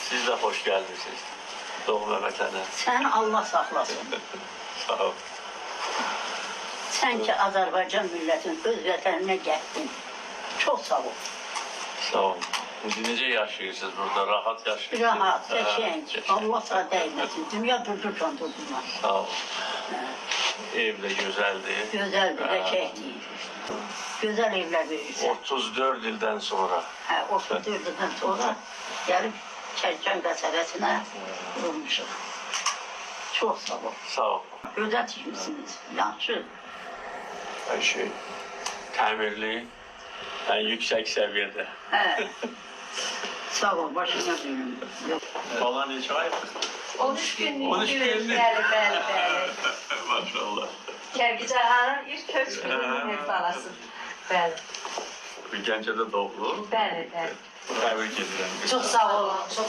Siz de hoş geldiniz. Doğum vətənə. Sen Allah saklasın. Sağ ol. Sen ki Azerbaycan milletin öz vətəninə gettin. Çok sağ ol. Sağ ol. İndi necə yaşayırsınız burada? Rahat yaşayırsınız? Rahat, qəşəng. Qəşəng. Allah sana dəyməsin. Dünya durdurcan durdurmaz. Sağ ol. Ev də gözəldir. Güzel bir qəşəngdir. Güzel evler verirsen. 34 ildən sonra. 34 yıldan sonra gelip Çerken qəsəbəsinə kurulmuşum. Çok sağ ol. Sağ ol. Gözəl tikmişsiniz. Yaxşı. Her şey təmirli, en yüksek seviyede. He. Sağ ol, başına dönüm. Bala neçə ay? 13 günlük 13 günlük. Bəli. Maşallah. Kərkicahanın ilk 3 günlük balası. Bəli. Bir Gəncədə doğulur. Bəli. Təbrik edirəm. Çox sağ olun. Çox